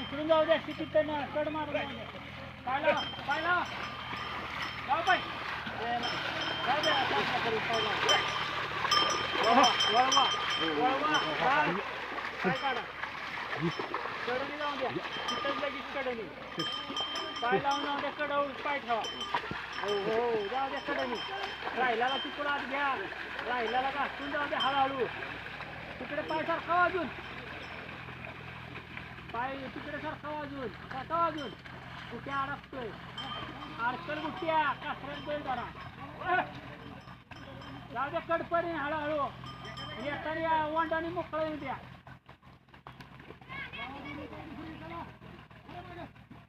इकडून जाऊ द्या तिकडनं कड मारून जाऊ द्या पाहिला पाहिला जाऊ पाय जाऊ द्या वळवा वळवा काय काढा कडनी जाऊ द्या तिथंच लगेच कडनी पाय लावून जाऊ द्या कडवून पाय ठेवा हो हो जाऊ द्या कडनी राहिल्याला तिकडं आत घ्या राहिल्याला घासून जाऊ द्या हळूहळू तिकडे पाय सारखा अजून पाय तिकडे सारखा अजून सारखा अजून कुठ्या अडकतोय अडकल कुठ्या कासऱ्यात बैल जरा जाऊ द्या कडपणी हळूहळू येताना वांडाने मोकळं येऊ द्या